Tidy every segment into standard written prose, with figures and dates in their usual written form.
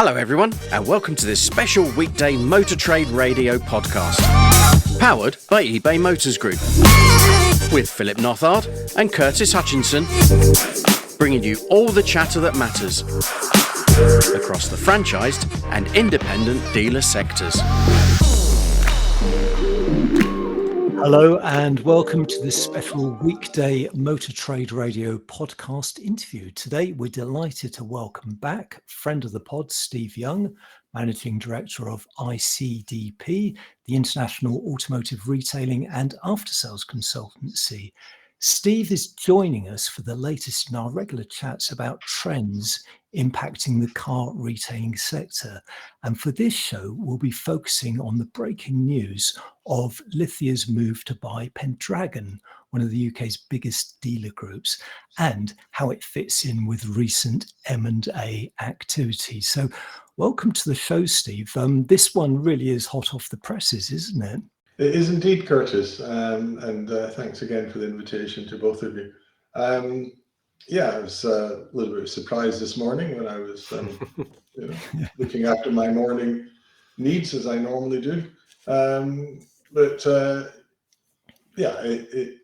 Hello everyone, and welcome to this special weekday Motor Trade Radio podcast, powered by eBay Motors Group, with Philip Nothard and Curtis Hutchinson, bringing you all the chatter that matters across the franchised and independent dealer sectors. Hello and welcome to this special weekday Motor Trade Radio podcast interview. Today we're delighted to welcome back friend of the pod, Steve Young, Managing Director of ICDP, the International Automotive Retailing and After-Sales Consultancy. Steve is joining us for the latest in our regular chats about trends impacting the car retailing sector. And for this show, we'll be focusing on the breaking news of Lithia's move to buy Pendragon, one of the UK's biggest dealer groups, and how it fits in with recent M&A activity. So welcome to the show, Steve. This one really is hot off the presses, isn't it? It is indeed, Curtis, and thanks again for the invitation to both of you. I was a little bit surprised this morning when I was looking after my morning needs, as I normally do. It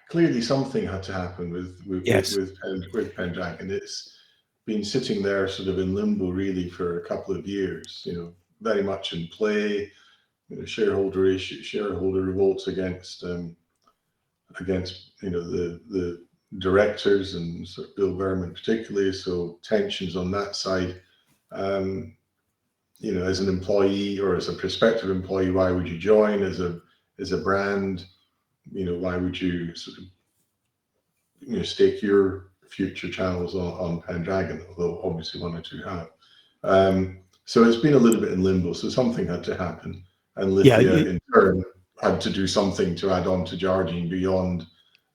clearly something had to happen with Pendragon. It's been sitting there sort of in limbo really for a couple of years, very much in play. Shareholder revolts against the directors and sort of Bill Berman particularly. So tensions on that side. As an employee or as a prospective employee, why would you join? As a brand, why would you sort of stake your future channels on Pendragon? Although obviously one or two have. So it's been a little bit in limbo. So something had to happen. And Lithia, in turn, had to do something to add on to Jardine beyond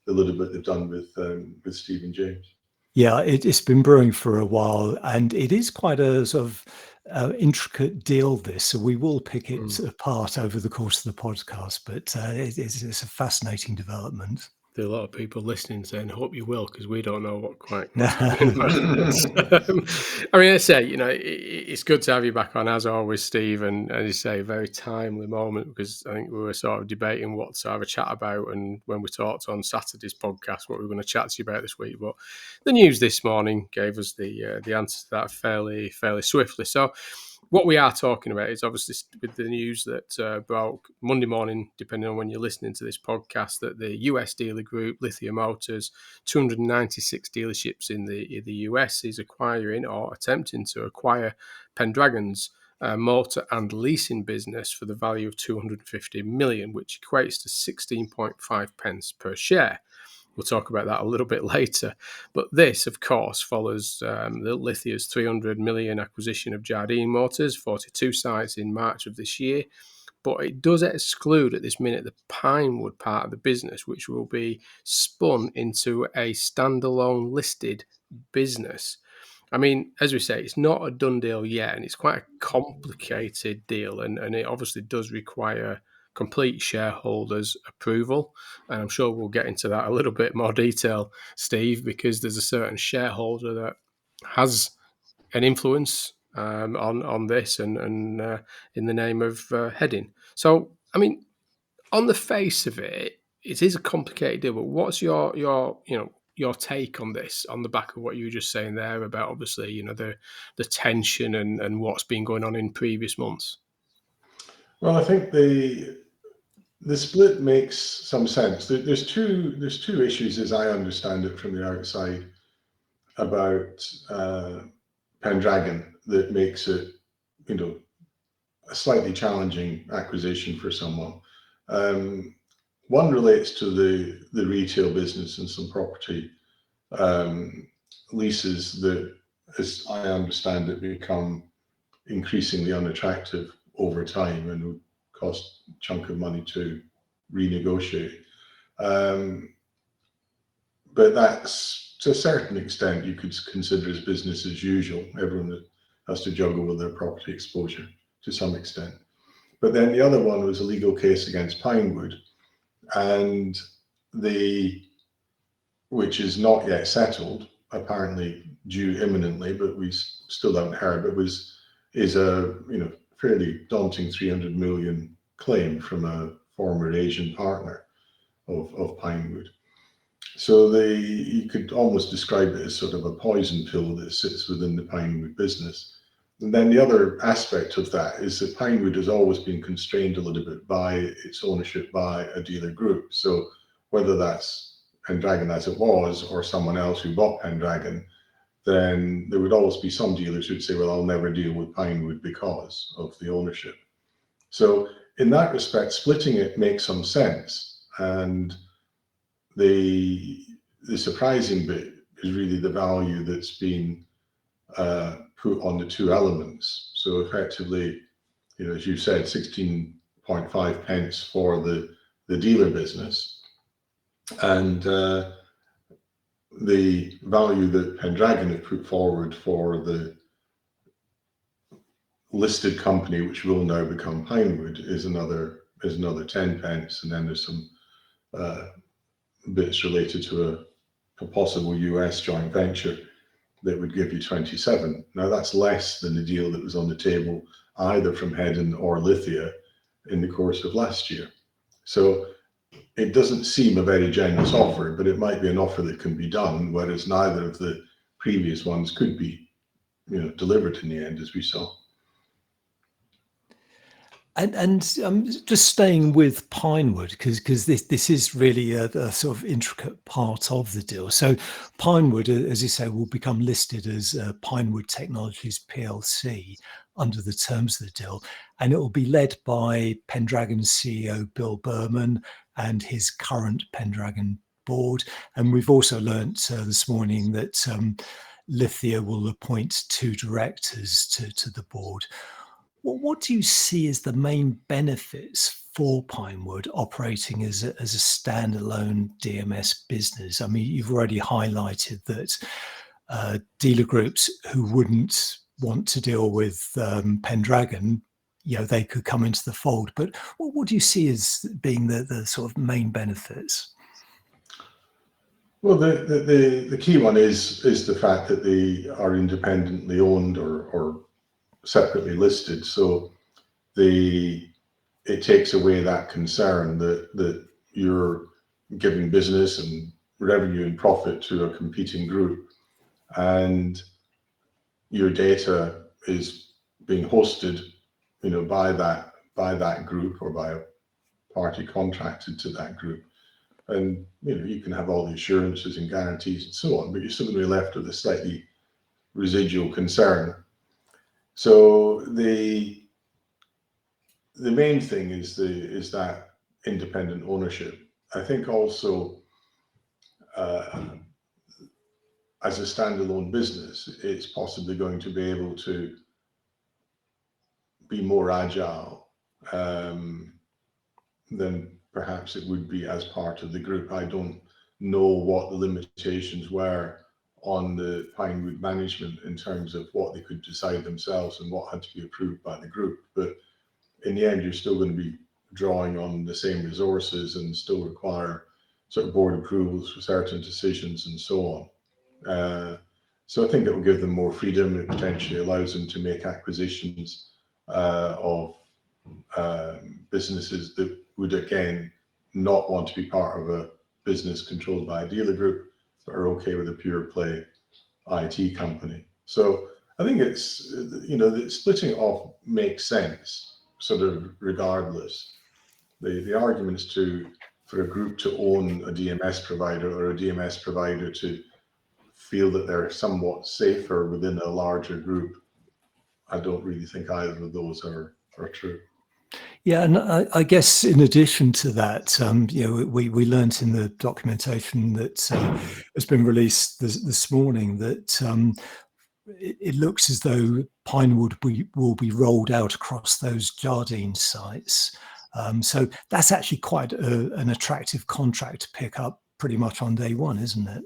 the little bit they've done with Steve and James. Yeah, it's been brewing for a while, and it is quite a sort of intricate deal, this. So we will pick it apart over the course of the podcast, but it's a fascinating development. There are a lot of people listening saying, hope you will, because we don't know what quite. I say, it's good to have you back on, as always, Steve, and as you say, a very timely moment, because I think we were sort of debating what to have a chat about, and when we talked on Saturday's podcast, what we were going to chat to you about this week. But the news this morning gave us the answer to that fairly swiftly. So what we are talking about is obviously with the news that broke Monday morning, depending on when you're listening to this podcast, that the US dealer group, Lithia Motors, 296 dealerships in the US, is acquiring or attempting to acquire Pendragon's motor and leasing business for the value of 250 million, which equates to 16.5 pence per share. We'll talk about that a little bit later. But this, of course, follows Lithia's 300 million acquisition of Jardine Motors, 42 sites in March of this year. But it does exclude at this minute the Pinewood part of the business, which will be spun into a standalone listed business. I mean, as we say, it's not a done deal yet, and it's quite a complicated deal, and it obviously does require complete shareholders' approval. And I'm sure we'll get into that a little bit more detail, Steve, because there's a certain shareholder that has an influence on this and in the name of Hedin. So, I mean, on the face of it, it is a complicated deal, but what's your take on this, on the back of what you were just saying there about obviously, the tension and what's been going on in previous months? Well, I think the split makes some sense. There's two issues, as I understand it from the outside, about Pendragon that makes it, a slightly challenging acquisition for someone. One relates to the retail business and some property leases that, as I understand it, become increasingly unattractive over time and would cost a chunk of money to renegotiate. But that's, to a certain extent, you could consider as business as usual. Everyone has to juggle with their property exposure to some extent. But then the other one was a legal case against Pinewood, and which is not yet settled, apparently due imminently, but we still haven't heard, but was is a fairly daunting 300 million claim from a former Asian partner of Pinewood. So you could almost describe it as sort of a poison pill that sits within the Pinewood business. And then the other aspect of that is that Pinewood has always been constrained a little bit by its ownership by a dealer group. So whether that's Pendragon as it was, or someone else who bought Pendragon, then there would always be some dealers who'd say, well, I'll never deal with Pinewood because of the ownership. So in that respect, splitting it makes some sense. And the surprising bit is really the value that's been put on the two elements. So effectively, as you said, 16.5 pence for the dealer business, and the value that Pendragon have put forward for the listed company, which will now become Pinewood, is another 10 pence, and then there's some bits related to a possible US joint venture that would give you 27. Now that's less than the deal that was on the table either from Hedin or Lithia in the course of last year. So it doesn't seem a very generous offer, but it might be an offer that can be done, whereas neither of the previous ones could be delivered in the end, as we saw. And just staying with Pinewood, because this is really a sort of intricate part of the deal. So Pinewood, as you say, will become listed as Pinewood Technologies PLC under the terms of the deal, and it will be led by Pendragon CEO Bill Berman and his current Pendragon board. And we've also learnt this morning that Lithia will appoint 2 directors to the board. What do you see as the main benefits for Pinewood operating as a standalone DMS business? I mean, you've already highlighted that dealer groups who wouldn't want to deal with Pendragon, they could come into the fold. But what do you see as being the sort of main benefits? Well, the key one is the fact that they are independently owned or separately listed, so it takes away that concern that you're giving business and revenue and profit to a competing group, and your data is being hosted, by that group or by a party contracted to that group, and you can have all the assurances and guarantees and so on, but you're still going to be left with a slightly residual concern. So the main thing is that independent ownership. I think also as a standalone business, it's possibly going to be able to be more agile than perhaps it would be as part of the group. I don't know what the limitations were on the Pinewood management in terms of what they could decide themselves and what had to be approved by the group. But in the end, you're still going to be drawing on the same resources and still require sort of board approvals for certain decisions and so on. So I think it will give them more freedom. It potentially allows them to make acquisitions of businesses that would, again, not want to be part of a business controlled by a dealer group, but are okay with a pure play IT company. So I think it's, the splitting off makes sense, sort of regardless. The arguments for a group to own a DMS provider or a DMS provider to feel that they're somewhat safer within a larger group, I don't really think either of those are true. Yeah, and I guess in addition to that, we learnt in the documentation that has been released this morning that it looks as though Pinewood will be rolled out across those Jardine sites. So that's actually quite an attractive contract to pick up pretty much on day one, isn't it?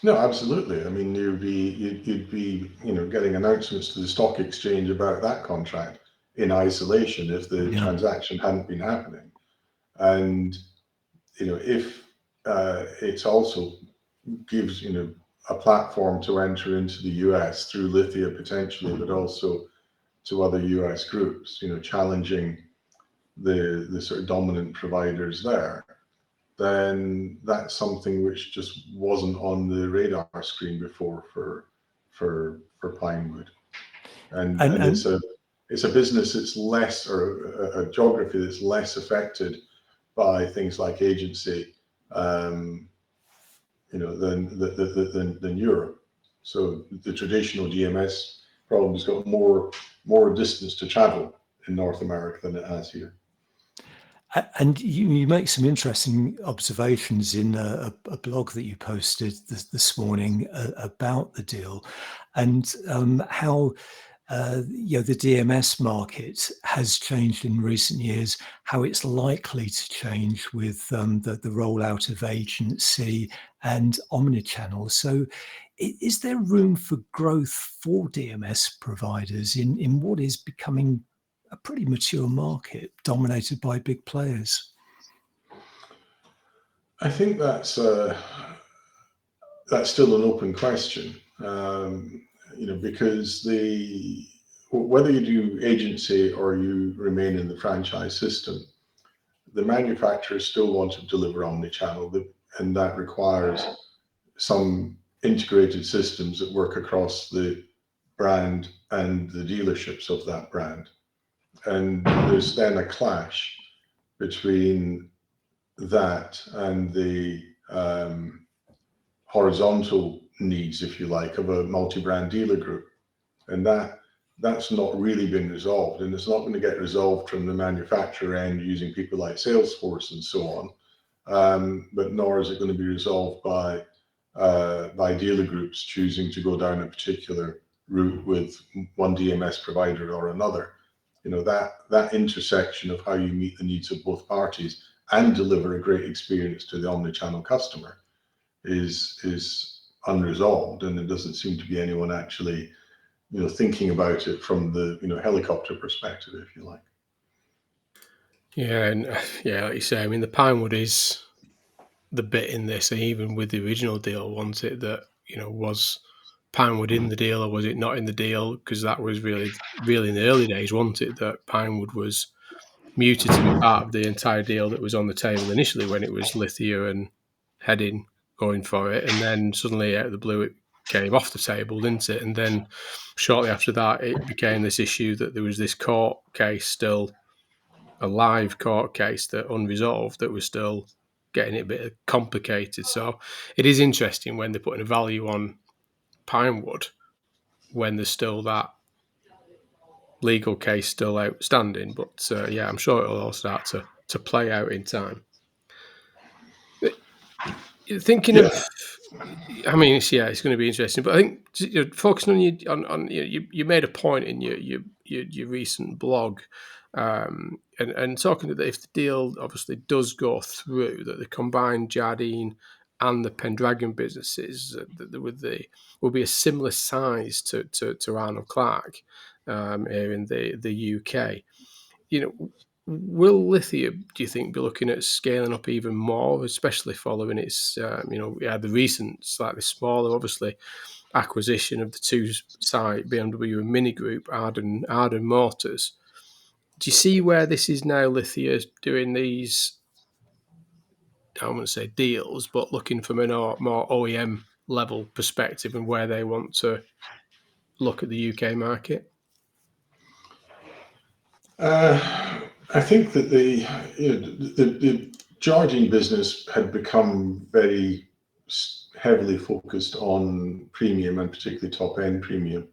No, absolutely. I mean, you'd be getting announcements to the stock exchange about that contract in isolation if the transaction hadn't been happening. And if it also gives a platform to enter into the US through Lithia potentially, but also to other US groups, challenging the sort of dominant providers there, then that's something which just wasn't on the radar screen before for Pinewood. And it's a business that's less, or a geography that's less affected by things like agency, than Europe. So the traditional DMS problem's got more distance to travel in North America than it has here. And you make some interesting observations in a blog that you posted this morning about the deal, and how the DMS market has changed in recent years, how it's likely to change with the rollout of agency and omnichannel. So is there room for growth for DMS providers in what is becoming a pretty mature market dominated by big players? I think that's still an open question, because whether you do agency or you remain in the franchise system, the manufacturers still want to deliver omnichannel, and that requires some integrated systems that work across the brand and the dealerships of that brand. And there's then a clash between that and the horizontal needs, if you like, of a multi-brand dealer group. And that's not really been resolved, and it's not going to get resolved from the manufacturer end using people like Salesforce and so on, but nor is it going to be resolved by dealer groups choosing to go down a particular route with one DMS provider or another. That intersection of how you meet the needs of both parties and deliver a great experience to the omnichannel customer is unresolved, and it doesn't seem to be anyone actually thinking about it from the helicopter perspective, if you like. Like you say, I mean, the Pinewood is the bit in this, and even with the original deal, wasn't it, that was Pinewood in the deal or was it not in the deal? Because that was really in the early days, wasn't it, that Pinewood was muted to be part of the entire deal that was on the table initially when it was Lithia and Hedin going for it, and then suddenly out of the blue it came off the table, didn't it? And then shortly after that it became this issue that there was this court case, still a live court case that unresolved, that was still getting it a bit complicated. So it is interesting when they're putting a value on Pinewood when there's still that legal case still outstanding. But I'm sure it'll all start to play out in time. Thinking of, I mean, it's going to be interesting. But I think focusing on you made a point in your recent blog, and talking that if the deal obviously does go through, that the combined Jardine and the Pendragon businesses will be a similar size to Arnold Clark here in the UK. Will Lithia, do you think, be looking at scaling up even more, especially following its, we had the recent, slightly smaller, obviously, acquisition of the two-site BMW and Mini Group, Arden Motors. Do you see where this is now, Lithia doing these, I wouldn't say deals, but looking from a more OEM level perspective and where they want to look at the UK market? I think that the Jardine business had become very heavily focused on premium, and particularly top-end premium.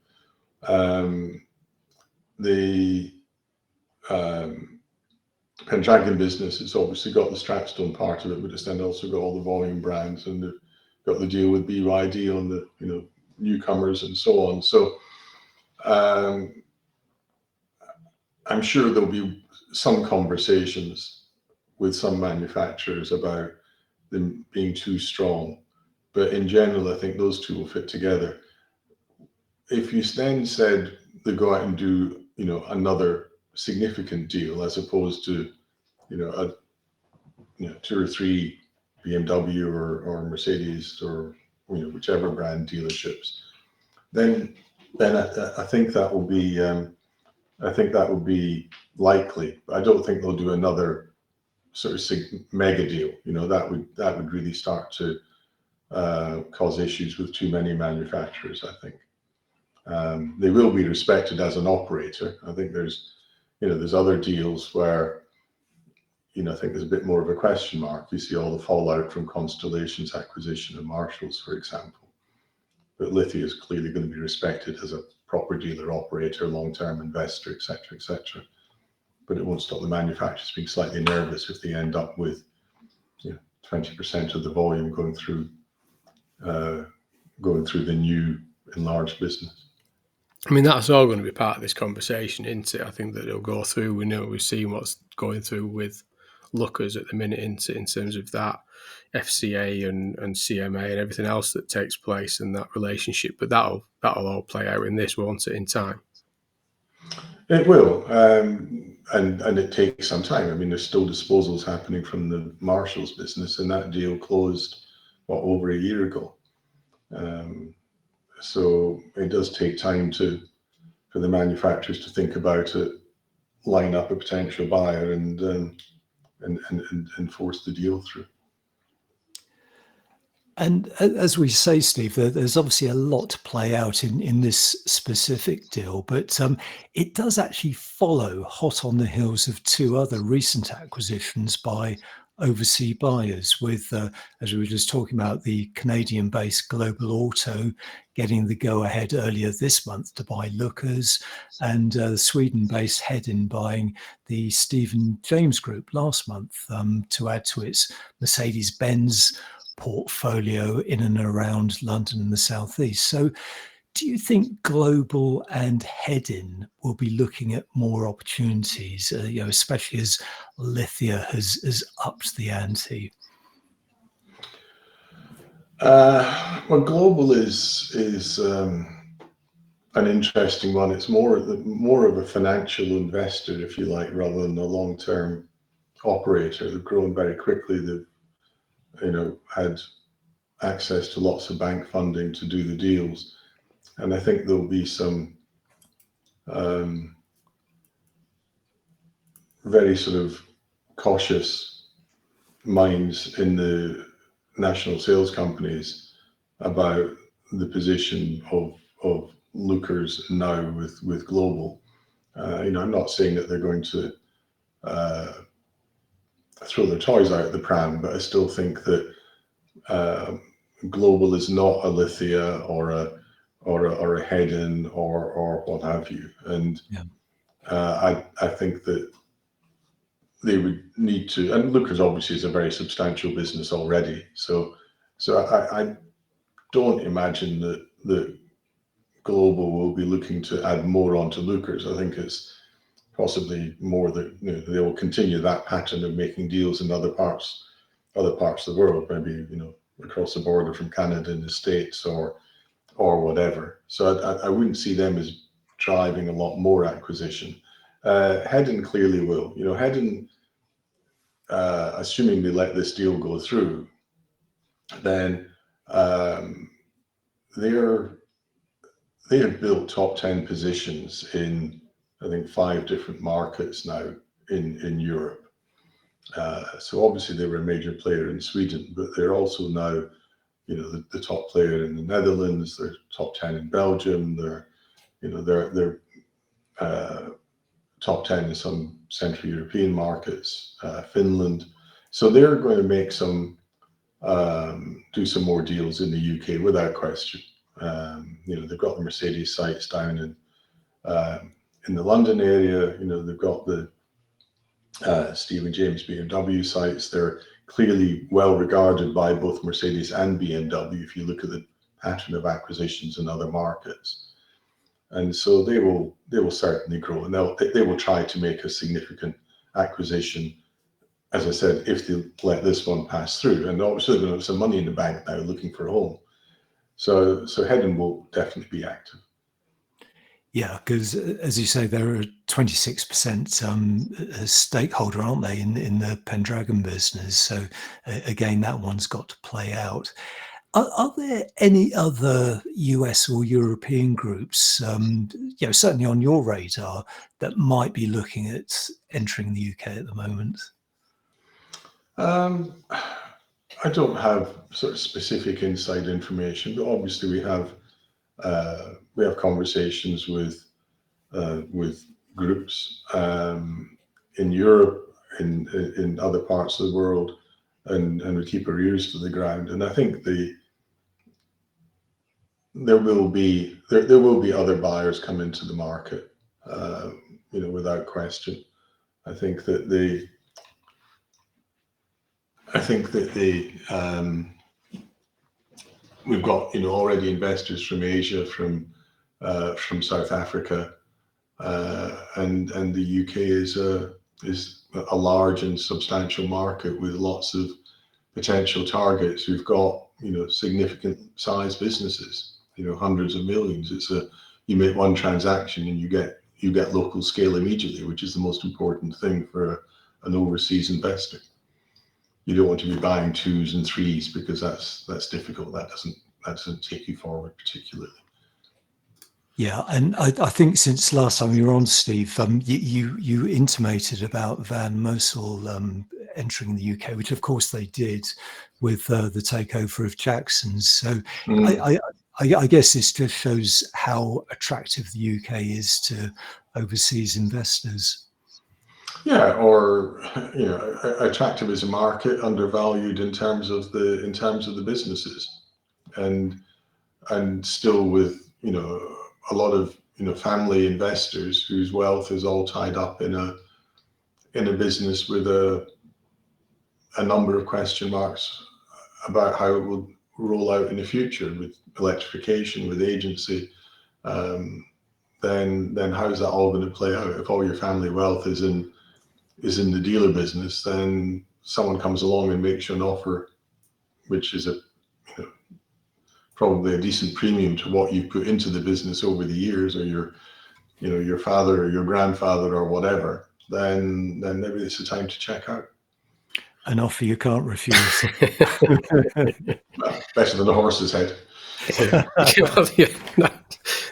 The Pendragon business has obviously got the Stratstone part of it, but it's then also got all the volume brands, and they've got the deal with BYD on the newcomers and so on. So I'm sure there'll be some conversations with some manufacturers about them being too strong, but in general, I think those two will fit together. If you then said they go out and do another significant deal, as opposed to two or three BMW or Mercedes or whichever brand dealerships, then I think that will be I think that would be likely. I don't think they'll do another sort of mega deal. That would really start to cause issues with too many manufacturers, I think. They will be respected as an operator. I think there's other deals where, I think there's a bit more of a question mark. You see all the fallout from Constellation's acquisition of Marshall's, for example. But Lithia is clearly going to be respected as a proper dealer, operator, long-term investor, etc., etc. But it won't stop the manufacturers being slightly nervous if they end up with 20% of the volume going through the new enlarged business. I mean, that's all going to be part of this conversation, isn't it? I think that it'll go through. We've seen what's going through with Lookers at the minute, in terms of that FCA and CMA and everything else that takes place in that relationship. But that'll all play out in this, won't it, in time? It will, and it takes some time. I mean, there's still disposals happening from the Marshall's business, and that deal closed over a year ago. So it does take time for the manufacturers to think about it, line up a potential buyer, and force the deal through. And as we say, Steve, there's obviously a lot to play out in this specific deal, but it does actually follow hot on the heels of two other recent acquisitions by overseas buyers with, as we were just talking about, the Canadian-based Global Auto getting the go-ahead earlier this month to buy Lookers, and the Sweden-based Hedin buying the Stephen James Group last month to add to its Mercedes-Benz portfolio in and around London and the southeast. So do you think Global and Hedin will be looking at more opportunities, especially as Lithia has upped the ante? Well, Global is an interesting one. It's more of a financial investor, if you like, rather than a long-term operator. They've grown very quickly. They've had access to lots of bank funding to do the deals, and I think there'll be some very sort of cautious minds in the national sales companies about the position of Lookers now with Global. I'm not saying that they're going to throw their toys out the pram, but I still think that Global is not a Lithia or a Hedin or what have you, and I think that they would need to. And Lookers obviously is a very substantial business already, so I don't imagine that Global will be looking to add more onto Lookers. I think it's possibly more that they will continue that pattern of making deals in other parts of the world, maybe across the border from Canada and the States or whatever. So I wouldn't see them as driving a lot more acquisition. Hedin clearly will. Hedin, assuming they let this deal go through, then they have built top 10 positions in, I think, 5 different markets now in Europe. So obviously they were a major player in Sweden, but they're also now, the top player in the Netherlands. They're top 10 in Belgium. They're top 10 in some Central European markets, Finland. So they're going to make do some more deals in the UK without question. They've got the Mercedes sites down in the London area. They've got the Stephen James BMW sites. They're clearly well regarded by both Mercedes and BMW if you look at the pattern of acquisitions in other markets. And so they will certainly grow, and they will try to make a significant acquisition, as I said, if they let this one pass through. And obviously they're going to have some money in the bank now looking for a home. So Hedin will definitely be active. Yeah, because as you say, they're a 26% stakeholder, aren't they, in the Pendragon business? So again, that one's got to play out. Are there any other US or European groups, certainly on your radar, that might be looking at entering the UK at the moment? I don't have sort of specific inside information, but obviously we have conversations with groups in Europe, in other parts of the world, and we keep our ears to the ground. And I think there will be other buyers come into the market, without question. I think that we've got already investors from Asia, from South Africa, and the UK is a large and substantial market with lots of potential targets who've got significant size businesses, hundreds of millions. You make one transaction and you get local scale immediately, which is the most important thing for an overseas investor. You don't want to be buying 2s and 3s because that's difficult. That doesn't take you forward particularly. Yeah, and I think since last time you were on, Steve, you intimated about Van Mossel entering the UK, which of course they did with the takeover of Jackson's. So I guess this just shows how attractive the UK is to overseas investors. Yeah, or attractive as a market, undervalued in terms of the businesses, and still with a lot of family investors whose wealth is all tied up in a business with a number of question marks about how it will roll out in the future with electrification, with agency. Then how's that all going to play out? If all your family wealth is in the dealer business, then someone comes along and makes you an offer, which is probably a decent premium to what you put into the business over the years, or your father or your grandfather or whatever, then maybe it's the time to check out. An offer you can't refuse. Well, better than a horse's head.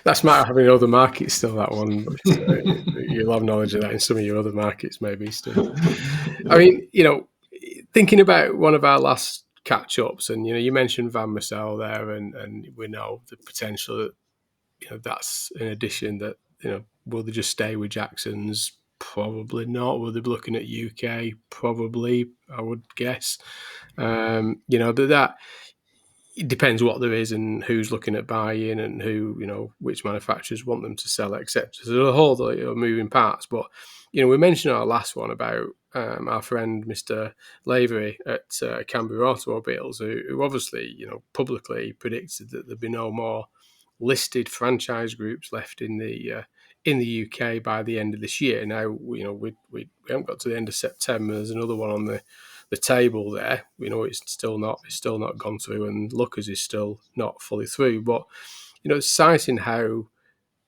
That's might have in other markets still, that one, but you'll have knowledge of that in some of your other markets maybe still. I mean, thinking about one of our last catch-ups, and you mentioned Van Mossel there, and we know the potential that that's an addition that will they just stay with Jackson's? Probably not. Will they be looking at UK? Probably, I would guess. But that it depends what there is and who's looking at buying and who which manufacturers want them to sell, etc. So there's a whole lot of moving parts. But we mentioned our last one about our friend Mr. Lavery at Canberra Automobiles, who obviously publicly predicted that there'd be no more listed franchise groups left in the UK by the end of this year. Now we haven't got to the end of September. There's another one on the table there. It's still not gone through, and Lookers is still not fully through. But citing how,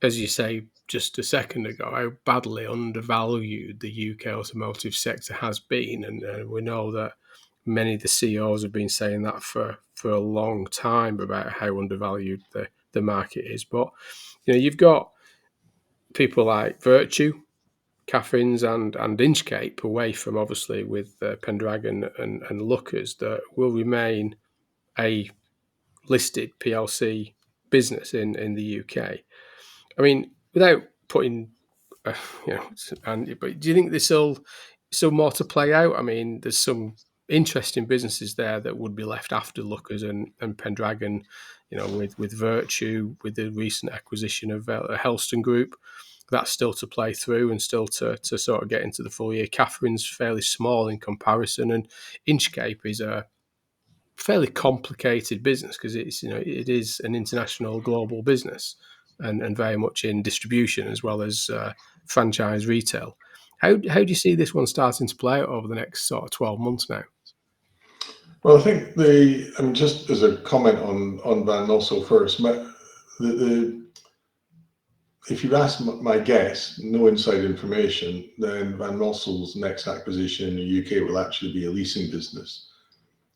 as you say just a second ago, how badly undervalued the UK automotive sector has been, and we know that many of the CEOs have been saying that for a long time about how undervalued the market is. But you've got people like Virtue, Caffins and Inchcape away from, obviously, with Pendragon and Lookers, that will remain a listed PLC business in the UK. I mean, without putting, but do you think there's still more to play out? I mean, there's some interesting businesses there that would be left after Lookers and Pendragon, with Virtue, with the recent acquisition of Helston Group. That's still to play through and still to sort of get into the full year. Catherine's fairly small in comparison, and Inchcape is a fairly complicated business because it is an international global business and very much in distribution as well as franchise retail. How do you see this one starting to play out over the next sort of 12 months now? Well, I think just as a comment on Van Mossel first, if you ask my guess, no inside information, then Van Mossel's next acquisition in the UK will actually be a leasing business.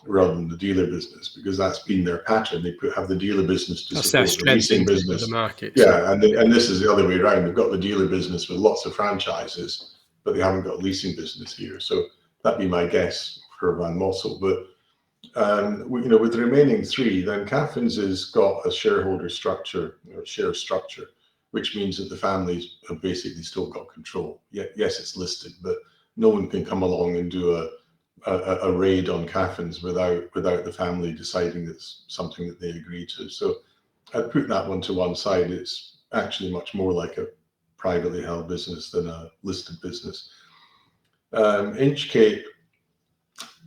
rather than the dealer business, because that's been their pattern. They have the dealer business to That's their support the strength leasing in business. the market. Yeah, and this is the other way around. They've got the dealer business with lots of franchises, but they haven't got leasing business here. So that'd be my guess for Van Mossel. But with the remaining three, then Caffins has got a shareholder structure or share structure, which means that the families have basically still got control. Yes, it's listed, but no one can come along and do a raid on Caffins without the family deciding it's something that they agree to. So I'd put that one to one side. It's actually much more like a privately held business than a listed business. Inchcape,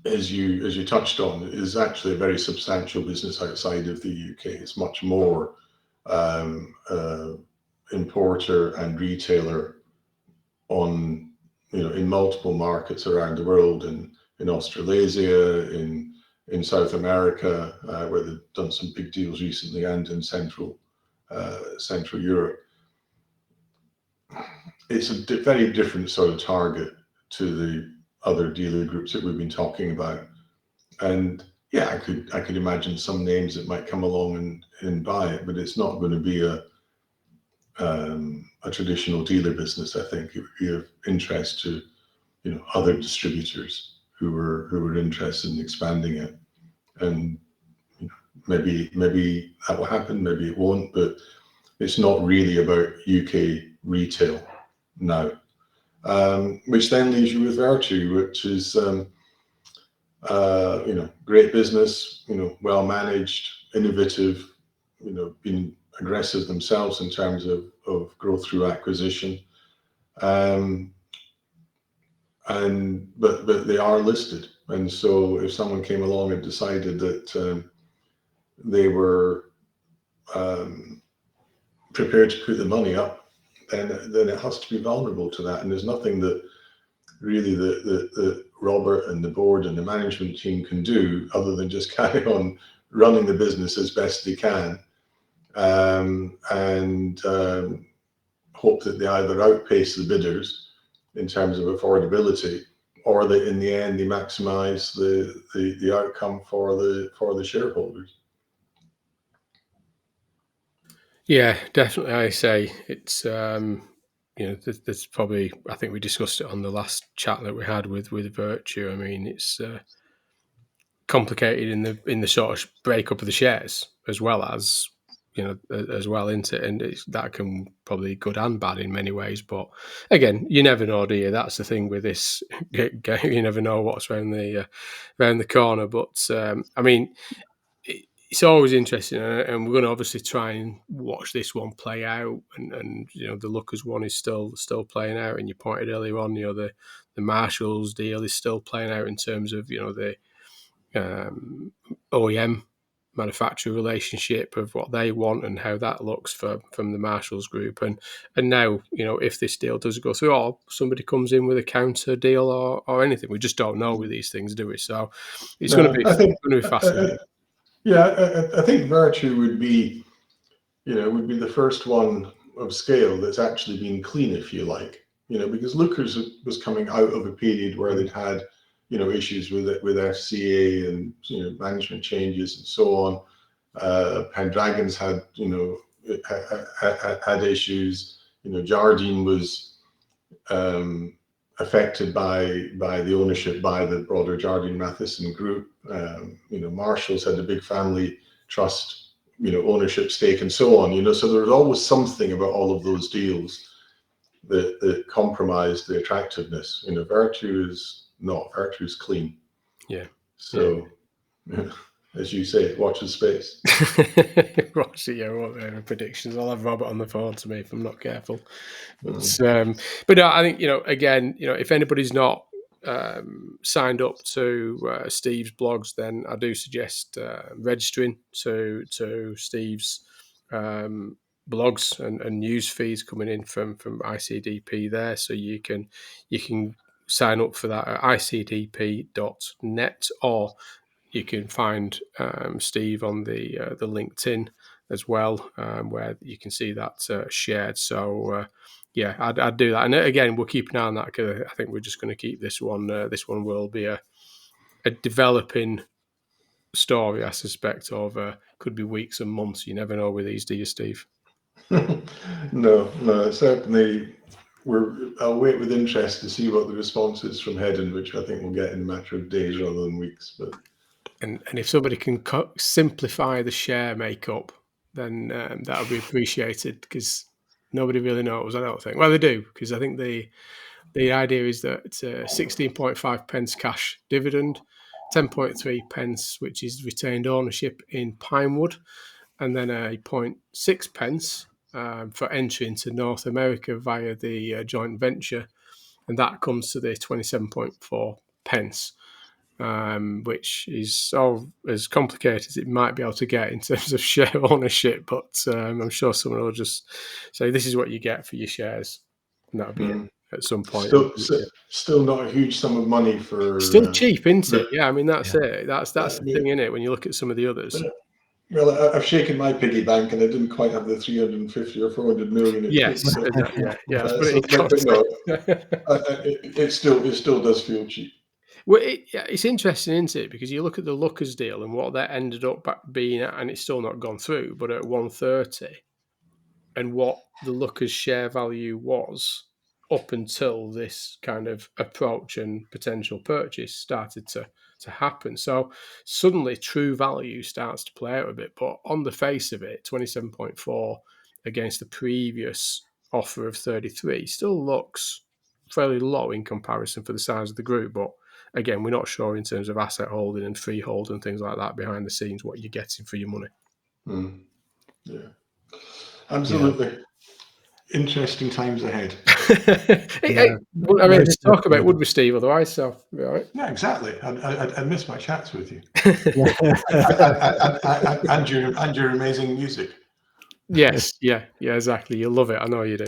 as you touched on, is actually a very substantial business outside of the UK. It's much more importer and retailer on, in multiple markets around the world, and in Australasia, in South America, where they've done some big deals recently, and in Central Europe. It's a very different sort of target to the other dealer groups that we've been talking about. And yeah, I could imagine some names that might come along and buy it, but it's not going to be a traditional dealer business. I think it would be of interest to other distributors who were interested in expanding it. And maybe that will happen, maybe it won't, but it's not really about UK retail now. Which then leaves you with Vertu, which is great business, well managed, innovative, been aggressive themselves in terms of growth through acquisition. But they are listed, and so if someone came along and decided that they were prepared to put the money up, then it has to be vulnerable to that. And there's nothing that really the Robert and the board and the management team can do other than just carry on running the business as best they can, and hope that they either outpace the bidders in terms of affordability, or that in the end they maximize the outcome for the shareholders. Yeah, definitely. I say it's there's probably, I think we discussed it on the last chat that we had with Virtue. I mean, it's complicated in the sort of breakup of the shares, as well into it, and that can probably good and bad in many ways. But again, you never know, do you? That's the thing with this game. You never know what's around the corner. But I mean, it's always interesting, and we're going to obviously try and watch this one play out. And the Lookers one is still playing out. And you pointed earlier on, the Marshalls deal is still playing out in terms of the OEM manufacturer relationship of what they want and how that looks from the Marshalls group. And now, if this deal does go through, or somebody comes in with a counter deal or anything, we just don't know with these things, do we? So it's going to be fascinating. I think Virtue would be the first one of scale that's actually been clean, if you like, because Lookers was coming out of a period where they'd had, issues with FCA and, management changes and so on. Pendragon's had, had issues. Jardine was affected by the ownership by the broader Jardine Matheson group. Marshall's had a big family trust, ownership stake and so on, so there was always something about all of those deals that compromised the attractiveness. Virtue is not. Virtue is clean. Yeah. So, as you say, watch the space. Watch it, what predictions. I'll have Robert on the phone to me if I'm not careful. But no, I think, again, if anybody's not signed up to Steve's blogs, then I do suggest registering to Steve's blogs and news feeds coming in from ICDP there, so you can sign up for that at icdp.net, or you can find Steve on the LinkedIn as well, where you can see that shared. So I'd do that. And again, we'll keep an eye on that, because I think we're just going to keep this one. This one will be a developing story, I suspect, over could be weeks and months. You never know with these, do you, Steve? No, certainly. I'll wait with interest to see what the response is from Hedin, which I think we'll get in a matter of days rather than weeks. But and if somebody can simplify the share makeup, then that would be appreciated, because nobody really knows, I don't think. Well, they do, because I think the idea is that it's a 16.5 pence cash dividend, 10.3 pence, which is retained ownership in Pinewood, and then a 0.6 pence for entry into North America via the joint venture. And that comes to the 27.4 pence, which is all as complicated as it might be able to get in terms of share ownership. But I'm sure someone will just say, this is what you get for your shares. And that'll be it at some point. Still not a huge sum of money for... Still cheap, isn't it? Yeah, I mean, that's it. That's the thing, isn't it, when you look at some of the others. Well, I've shaken my piggy bank and I didn't quite have the 350 or 400 million. Yes, but no, it still does feel cheap. Well, it's interesting, isn't it? Because you look at the Lookers deal and what that ended up being at, and it's still not gone through, but at 130, and what the Lookers share value was up until this kind of approach and potential purchase started to happen. So suddenly true value starts to play out a bit, but on the face of it, 27.4 against the previous offer of 33 still looks fairly low in comparison for the size of the group. But again, we're not sure in terms of asset holding and freehold and things like that behind the scenes what you're getting for your money. Yeah, absolutely. Yeah. Interesting times ahead. I mean, to talk about, would we, Steve? Otherwise, so right. Yeah, exactly. I miss my chats with you, and your amazing music. Yes, yeah, exactly. You love it. I know you do.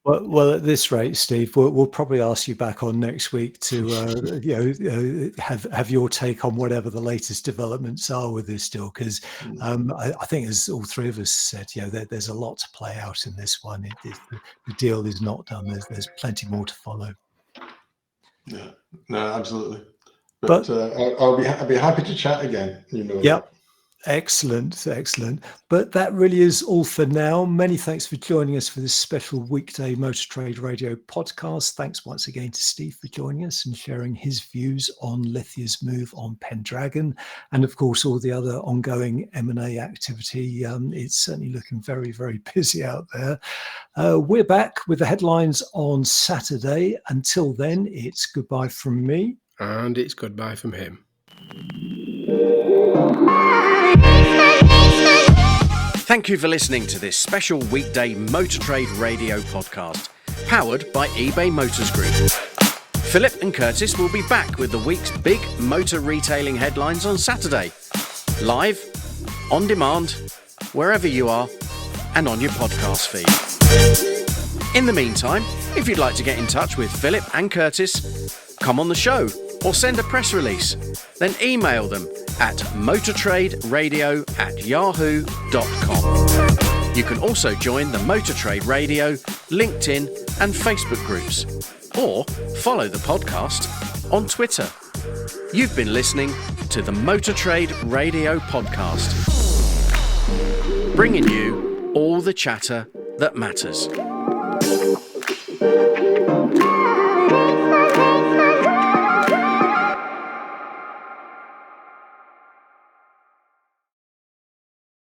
Well, at this rate, Steve, we'll probably ask you back on next week to have your take on whatever the latest developments are with this deal, because I think, as all three of us said, there's a lot to play out in this one. The deal is not done. There's plenty more to follow. Yeah, no, absolutely. But I'll be happy to chat again. Yep. Excellent. But that really is all for now. Many thanks for joining us for this special weekday Motor Trade Radio podcast. Thanks once again to Steve for joining us and sharing his views on Lithia's move on Pendragon, and of course all the other ongoing M&A activity. It's certainly looking very, very busy out there. We're back with the headlines on Saturday. Until then, it's goodbye from me. And it's goodbye from him. Thank you for listening to this special weekday Motor Trade Radio podcast, powered by eBay Motors Group. Philip and Curtis will be back with the week's big motor retailing headlines on Saturday. Live, on demand, wherever you are, and on your podcast feed. In the meantime, if you'd like to get in touch with Philip and Curtis, come on the show or send a press release, then email them at motortraderadio@yahoo.com. You can also join the Motor Trade Radio, LinkedIn and Facebook groups, or follow the podcast on Twitter. You've been listening to the Motor Trade Radio podcast, bringing you all the chatter that matters.